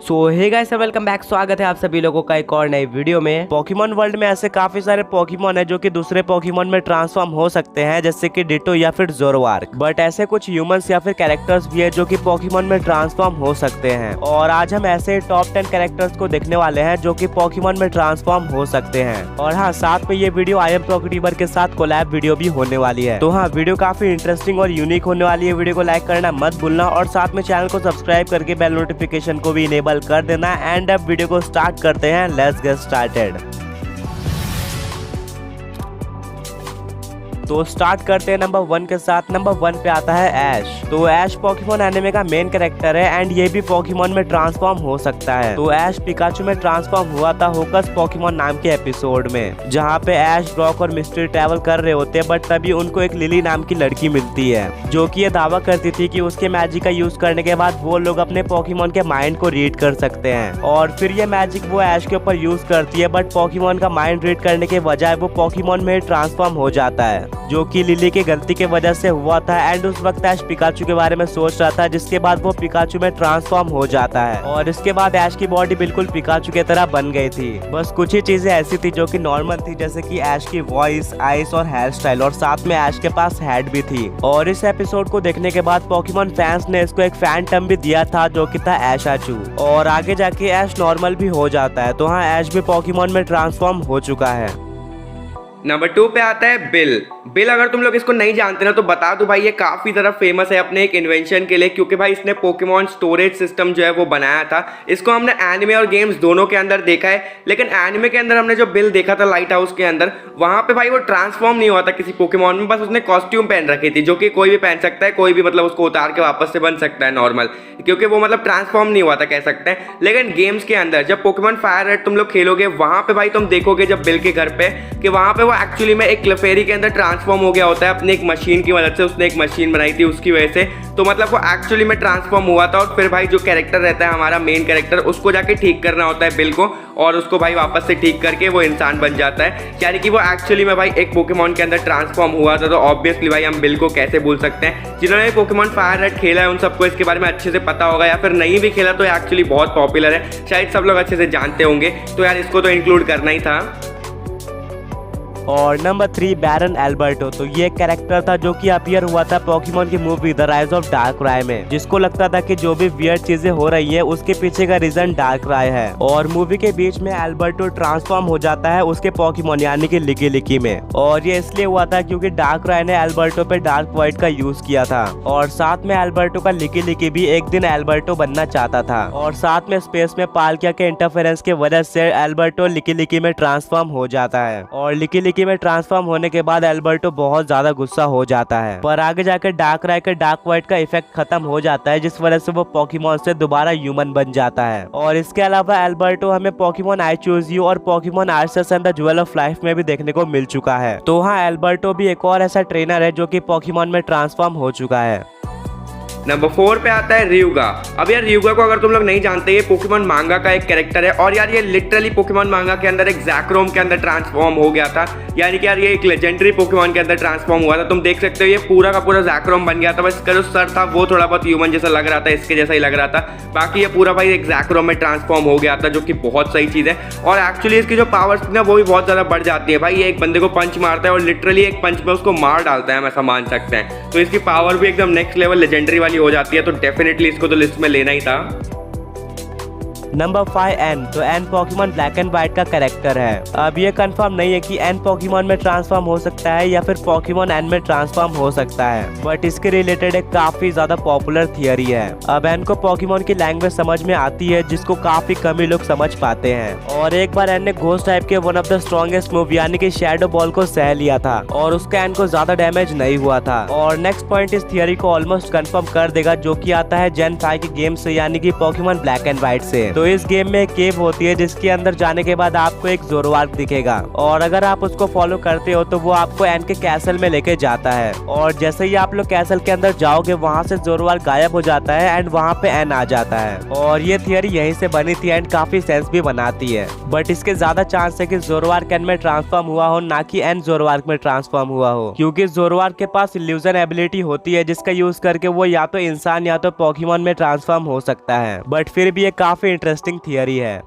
सो hey guys welcome back. स्वागत है आप सभी लोगों का एक और नई वीडियो में। पोकेमॉन वर्ल्ड में ऐसे काफी सारे पोकेमॉन है जो कि दूसरे पोकेमॉन में ट्रांसफॉर्म हो सकते हैं, जैसे कि डिटो या फिर ज़ोरवार्क। बट ऐसे कुछ ह्यूमंस या फिर कैरेक्टर्स भी है जो कि पोकेमॉन में ट्रांसफॉर्म हो सकते हैं। और आज हम ऐसे टॉप 10 कैरेक्टर्स को देखने वाले हैं जो कि पोकेमॉन में ट्रांसफॉर्म हो सकते हैं। और हाँ, साथ में ये वीडियो आई एम पोकेटीबर के साथ कोलैब वीडियो भी होने वाली है। तो हाँ, वीडियो काफी इंटरेस्टिंग और यूनिक होने वाली है। वीडियो को लाइक करना मत भूलना और साथ में चैनल को सब्सक्राइब करके बेल नोटिफिकेशन को भी इनेबल कर देना। एंड अब वीडियो को स्टार्ट करते हैं। Let's get started. तो स्टार्ट करते हैं नंबर 1 के साथ। नंबर 1 पे आता है ऐश। तो ऐश पोकेमॉन एनिमे का मेन कैरेक्टर है एंड ये भी पोकेमॉन में ट्रांसफॉर्म हो सकता है। तो ऐश पिकाचू में ट्रांसफॉर्म हुआ था होकस पोकेमॉन नाम के एपिसोड में, जहाँ पे ऐश, ब्रॉक और मिस्ट्री ट्रैवल कर रहे होते हैं। बट तभी उनको एक लिली नाम की लड़की मिलती है जो कि ये दावा करती थी कि उसके मैजिक का यूज करने के बाद वो लोग अपने पोकेमॉन के माइंड को रीड कर सकते हैं। और फिर ये मैजिक वो ऐश के ऊपर यूज करती है, बट पोकेमॉन का माइंड रीड करने के बजाय वो पोकेमॉन में ट्रांसफॉर्म हो जाता है, जो कि लिली की गलती के वजह से हुआ था। एंड उस वक्त ऐश पिकाचू के बारे में सोच रहा था, जिसके बाद वो पिकाचू में ट्रांसफॉर्म हो जाता है। और इसके बाद ऐश की बॉडी बिल्कुल पिकाचू की तरह बन गई थी। बस कुछ ही चीजें ऐसी थी जो कि नॉर्मल थी, जैसे कि ऐश की वॉइस, आइस और हेयर स्टाइल, और साथ में ऐश के पास हेड भी थी। और इस एपिसोड को देखने के बाद पोकेमॉन फैंस ने इसको एक फैन टर्म भी दिया था जो कि था ऐशाचू। और आगे जाके ऐश नॉर्मल भी हो जाता है। तो हाँ, ऐश भी पोकेमॉन में ट्रांसफॉर्म हो चुका है। नंबर 2 पे आता है बिल। बिल अगर तुम लोग इसको नहीं जानते ना तो बता दो भाई, ये काफ़ी ज़्यादा फेमस है अपने एक इन्वेंशन के लिए, क्योंकि भाई इसने पोकेमॉन स्टोरेज सिस्टम जो है वो बनाया था। इसको हमने एनिमे और गेम्स दोनों के अंदर देखा है, लेकिन एनिमे के अंदर हमने जो बिल देखा था लाइट हाउस के अंदर, वहाँ पे भाई वो ट्रांसफॉर्म नहीं हुआ था किसी पोकेमॉन में। बस उसने कॉस्ट्यूम पहन रखी थी, जो कि कोई भी पहन सकता है, कोई भी मतलब उसको उतार के वापस से बन सकता है नॉर्मल, क्योंकि वो मतलब ट्रांसफॉर्म नहीं हुआ था कह सकते हैं। लेकिन गेम्स के अंदर जब पोकेमॉन फायर रेड तुम लोग खेलोगे, वहाँ पे भाई तुम देखोगे जब बिल के घर पे कि वहाँ पे वो एक्चुअली में एक क्लेफेरी के अंदर ट्रांसफॉर्म हो गया होता है अपनी एक मशीन की मदद से। उसने एक मशीन बनाई थी उसकी वजह से, तो मतलब वो एक्चुअली में ट्रांसफॉर्म हुआ था। और फिर भाई जो कैरेक्टर रहता है हमारा मेन कैरेक्टर, उसको जाके ठीक करना होता है बिल को, और उसको भाई वापस से ठीक करके वो इंसान बन जाता है। यानी कि वो एक्चुअली में भाई एक पोकेमॉन के अंदर ट्रांसफॉर्म हुआ था। तो ऑब्वियसली भाई हम बिल को कैसे भूल सकते हैं। जिन्होंने पोकेमॉन फायर रेड खेला है उन सबको इसके बारे में अच्छे से पता होगा, या फिर नहीं भी खेला तो एक्चुअली बहुत पॉपुलर है, शायद सब लोग अच्छे से जानते होंगे। तो यार इसको तो इंक्लूड करना ही था। और नंबर 3 बैरन एल्बर्टो। तो ये कैरेक्टर था जो कि अपीयर हुआ था पोकेमॉन की मूवी द राइज ऑफ डार्कराय में, जिसको लगता था कि जो भी वियर्ड चीजें हो रही है उसके पीछे का रीजन डार्कराय है। और मूवी के बीच में एल्बर्टो ट्रांसफॉर्म हो जाता है उसके पोकेमॉन यानी कि लिकी में। और ये इसलिए हुआ था क्योंकि डार्कराय ने एल्बर्टो पे डार्क वाइट का यूज किया था। और साथ में एल्बर्टो का लिकी भी एक दिन एल्बर्टो बनना चाहता था। और साथ में स्पेस में पालकिया के इंटरफेरेंस की वजह से एल्बर्टो लिकी में ट्रांसफॉर्म हो जाता है। और लिकी में ट्रांसफॉर्म होने के बाद एल्बर्टो बहुत ज्यादा गुस्सा हो जाता है, पर आगे जाकर डार्कराय के डार्क वाइट का इफेक्ट खत्म हो जाता है, जिस वजह से वो पोकेमॉन से दोबारा ह्यूमन बन जाता है। और इसके अलावा एल्बर्टो हमें पोकेमॉन आई चूज यू और Pokemon Arceus and the jewel of life में भी देखने को मिल चुका है। तो हाँ, एल्बर्टो भी एक और ऐसा ट्रेनर है जो कि पोकेमॉन में ट्रांसफॉर्म हो चुका है। नंबर 4 पे आता है रियुगा। अब यार रियुगा को अगर तुम लोग नहीं जानते, ये पोकेमॉन मांगा का एक कैरेक्टर है। और यार ये लिटरली पोकेमॉन मांगा के अंदर एक ज़ैक्रोम के अंदर ट्रांसफॉर्म हो गया था। यानी कि यार ये एक लेजेंडरी पोकेमॉन के अंदर ट्रांसफॉर्म हुआ था। तुम देख सकते हो ये पूरा का पूरा ज़ैक्रोम बन गया था। बस इसका जो सर था वो थोड़ा बहुत ह्यूमन जैसा लग रहा था, इसके जैसा ही लग रहा था। बाकी ये पूरा भाई एक ज़ैक्रोम में ट्रांसफॉर्म हो गया था, जो कि बहुत सही चीज़ है। और एक्चुअली इसकी जो पावर्स थी ना वो भी बहुत ज़्यादा बढ़ जाती है भाई। ये एक बंदे को पंच मारता है और लिटरली एक पंच में उसको मार डालता है, हम ऐसा मान सकते हैं। तो इसकी पावर भी एकदम नेक्स्ट लेवल लेजेंडरी वाली हो जाती है। तो डेफिनेटली इसको तो लिस्ट में लेना ही था। Number 5 N. तो N Pokemon black and white का कैरेक्टर है। अब ये कंफर्म नहीं है कि एन पोकेमॉन में ट्रांसफॉर्म हो सकता है या फिर पोकेमॉन एन में ट्रांसफॉर्म हो सकता है, बट इसके रिलेटेड एक काफी ज्यादा पॉपुलर थियरी है। अब एन को पोकेमॉन की लैंग्वेज समझ में आती है, जिसको काफी कम ही लोग समझ पाते हैं। और एक बार एन ने घोस्ट टाइप के one of the strongest move यानी कि शैडो बॉल को सह लिया था, और उसका एन को ज्यादा डैमेज नहीं हुआ था। और नेक्स्ट पॉइंट इस थियरी को ऑलमोस्ट कंफर्म कर देगा, जो कि आता है जेन 5 के गेम से यानी कि पोकेमॉन ब्लैक एंड व्हाइट से। तो इस गेम में एक केव होती है जिसके अंदर जाने के बाद आपको एक ज़ोरवार्क दिखेगा, और अगर आप उसको फॉलो करते हो तो वो आपको एन के कैसल में लेके जाता है। और जैसे ही आप लोग कैसल के अंदर जाओगे वहाँ से ज़ोरवार्क गायब हो जाता है एंड वहाँ पे एन आ जाता है। और ये थियरी यहीं से बनी थी एंड काफी सेंस भी बनाती है, बट इसके ज्यादा चांस है कि ज़ोरवार्क एन में ट्रांसफॉर्म हुआ हो, ना कि एन ज़ोरवार्क में ट्रांसफॉर्म हुआ हो, क्योंकि ज़ोरवार्क के पास इल्यूजन एबिलिटी होती है जिसका यूज करके वो या तो इंसान या तो पोकेमॉन में ट्रांसफॉर्म हो सकता है। बट फिर भी ये काफी इंटरेस्टिंग थियरी है।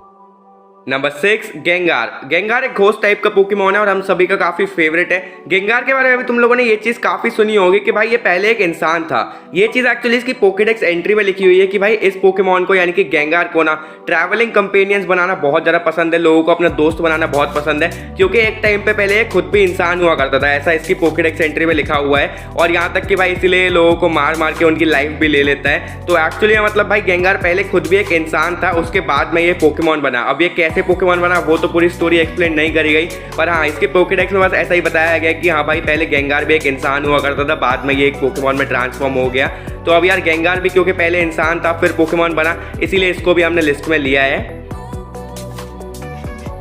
नंबर 6 गेंगार। गेंगार एक घोस्ट टाइप का पोकेमोन है और हम सभी का काफी फेवरेट है। गेंगार के बारे में भी तुम लोगों ने ये चीज काफी सुनी होगी कि भाई ये पहले एक इंसान था। ये चीज एक्चुअली इसकी पोकेडेक्स एंट्री में लिखी हुई है कि भाई इस पोकेमोन को यानी कि गेंगार को ना ट्रैवलिंग कंपेनियंस बनाना बहुत ज्यादा पसंद है, लोगों को अपना दोस्त बनाना बहुत पसंद है, क्योंकि एक टाइम पे पहले खुद भी इंसान हुआ करता था, ऐसा इसकी पोकेडेक्स एंट्री में लिखा हुआ है। और यहाँ तक कि भाई इसीलिए लोगों को मार मार के उनकी लाइफ भी ले लेता है। तो एक्चुअली मतलब भाई गेंगार पहले खुद भी एक इंसान था, उसके बाद में ये पोकेमोन बना। अब ये कैसे पोकेमोन बना वो तो पूरी स्टोरी एक्सप्लेन नहीं करी गई, पर हाँ इसके पोकेडेक्स में बस ऐसा ही बताया गया कि हाँ भाई पहले गेंगार भी एक इंसान हुआ करता था, बाद में ये एक पोकेमोन में ट्रांसफॉर्म हो गया। तो अब यार गेंगार भी क्योंकि पहले इंसान था फिर पोकेमोन बना, इसीलिए इसको भी हमने लिस्ट में लिया है।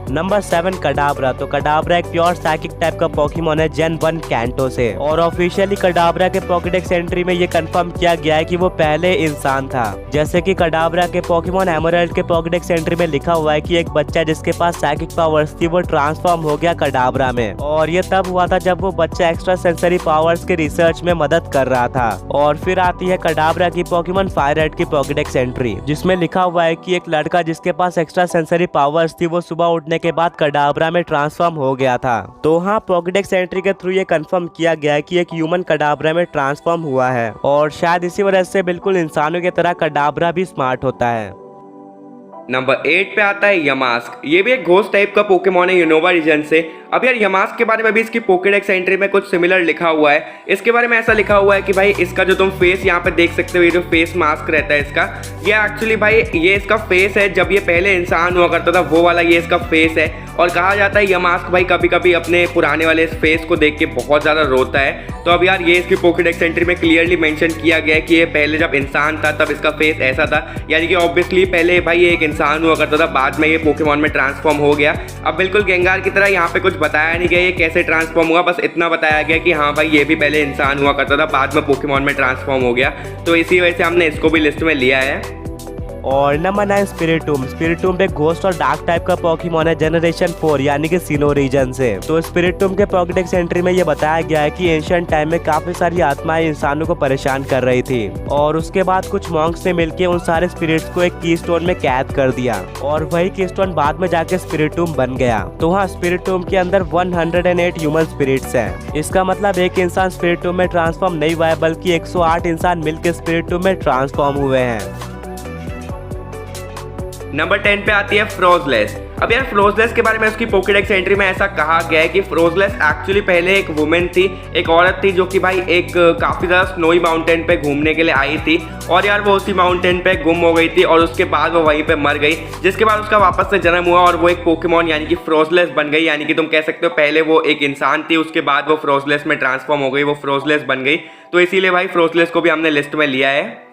नंबर 7 कडाबरा। तो कडाबरा एक प्योर साइकिक टाइप का पोकेमोन है जेन 1 कैंटो से, और ऑफिशियली कडाबरा के पॉकेडेक्स एंट्री में ये कंफर्म किया गया है कि वो पहले इंसान था। जैसे कि कडाबरा के पोकेमोन एमराल्ड के पॉकेडेक्स एंट्री में लिखा हुआ है कि एक बच्चा जिसके पास साइकिक पावर्स थी वो ट्रांसफॉर्म हो गया कडाबरा में, और ये तब हुआ था जब वो बच्चा एक्स्ट्रा सेंसरी पावर्स के रिसर्च में मदद कर रहा था। और फिर आती है कडाबरा की पोकेमोन फायर रेड की पॉकेडेक्स एंट्री, जिसमें लिखा हुआ है कि एक लड़का जिसके पास एक्स्ट्रा सेंसरी पावर्स थी वो सुबह उठने के बाद कडाबरा में ट्रांसफॉर्म हो गया था। तो हाँ पॉकेडेक्स एंट्री के थ्रू ये कंफर्म किया गया है कि एक ह्यूमन कडाबरा में ट्रांसफॉर्म हुआ है, और शायद इसी वजह से बिल्कुल इंसानों की तरह कडाबरा भी स्मार्ट होता है। नंबर 8 पे आता है यमास्क। ये भी एक घोस्ट टाइप का पोकेमोन है यूनोवा रीजन से। अब यार यमास्क के बारे में भी इसकी पोकेडेक्स एंट्री में कुछ सिमिलर लिखा हुआ है। इसके बारे में ऐसा लिखा हुआ है कि भाई इसका जो तुम फेस यहाँ पे देख सकते हो, ये जो फेस मास्क रहता है इसका, ये एक्चुअली भाई ये इसका फेस है जब ये पहले इंसान हुआ करता था, वो वाला ये इसका फेस है। और कहा जाता है यमास्क भाई कभी कभी अपने पुराने वाले इस फेस को देख के बहुत ज़्यादा रोता है। तो अब यार ये इसकी पोकेडेक्स एंट्री में क्लियरली मेंशन किया गया है कि ये पहले जब इंसान था तब इसका फेस ऐसा था, यानी कि ऑब्वियसली पहले भाई ये एक इंसान हुआ करता था, बाद में ये पोकेमोन में ट्रांसफॉर्म हो गया। अब बिल्कुल गेंगार की तरह यहाँ पे कुछ बताया नहीं गया ये कैसे ट्रांसफॉर्म हुआ, बस इतना बताया गया कि हाँ भाई ये भी पहले इंसान हुआ करता था, बाद में पोकेमोन में ट्रांसफॉर्म हो गया। तो इसी वजह से हमने इसको भी लिस्ट में लिया है। और नंबर 9 स्पिरिटूम। स्पिरिटूम एक घोस्ट और डार्क टाइप का पोकेमोन है जनरेशन 4 यानी कि सिनो रीजन से। तो स्पिरिटूम के पॉकेडेक्स एंट्री में ये बताया गया है कि एंशिएंट टाइम में काफी सारी आत्माएं इंसानों को परेशान कर रही थी, और उसके बाद कुछ मॉन्क्स ने मिलकर उन सारे स्पिरिट्स को एक कीस्टोन में कैद कर दिया, और वही कीस्टोन बाद में जाके स्पिरिटूम बन गया। तो हाँ स्पिरिटूम के अंदर 108 ह्यूमन स्पिरिट्स हैं। इसका मतलब एक इंसान स्पिरिटूम में ट्रांसफॉर्म नहीं हुआ है, बल्कि 108 इंसान मिलकर स्पिरिटूम में ट्रांसफॉर्म हुए हैं। नंबर 10 पे आती है फ्रोजलेस। अब यार फ्रोजलेस के बारे में उसकी पोकेडेक्स एंट्री में ऐसा कहा गया है कि फ्रोजलेस एक्चुअली पहले एक वुमेन थी, एक औरत थी, जो कि भाई एक काफ़ी ज़्यादा स्नोई माउंटेन पे घूमने के लिए आई थी, और यार वो उसी माउंटेन पे गुम हो गई थी, और उसके बाद वो वहीं पे मर गई, जिसके बाद उसका वापस से जन्म हुआ और वो एक पोकेमोन यानी कि फ्रोजलेस बन गई। यानी कि तुम कह सकते हो पहले वो एक इंसान थी, उसके बाद वो फ्रोजलेस में ट्रांसफॉर्म हो गई, वो फ्रोजलेस बन गई। तो इसीलिए भाई फ्रोजलेस को भी हमने लिस्ट में लिया है।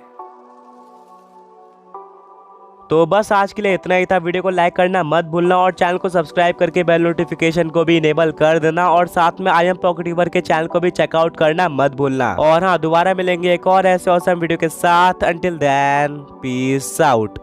तो बस आज के लिए इतना ही था। वीडियो को लाइक करना मत भूलना, और चैनल को सब्सक्राइब करके बेल नोटिफिकेशन को भी इनेबल कर देना, और साथ में आई एम पॉकेटूबर के चैनल को भी चेकआउट करना मत भूलना। और हाँ दोबारा मिलेंगे एक और ऐसे ऑसम वीडियो के साथ। Until then peace out.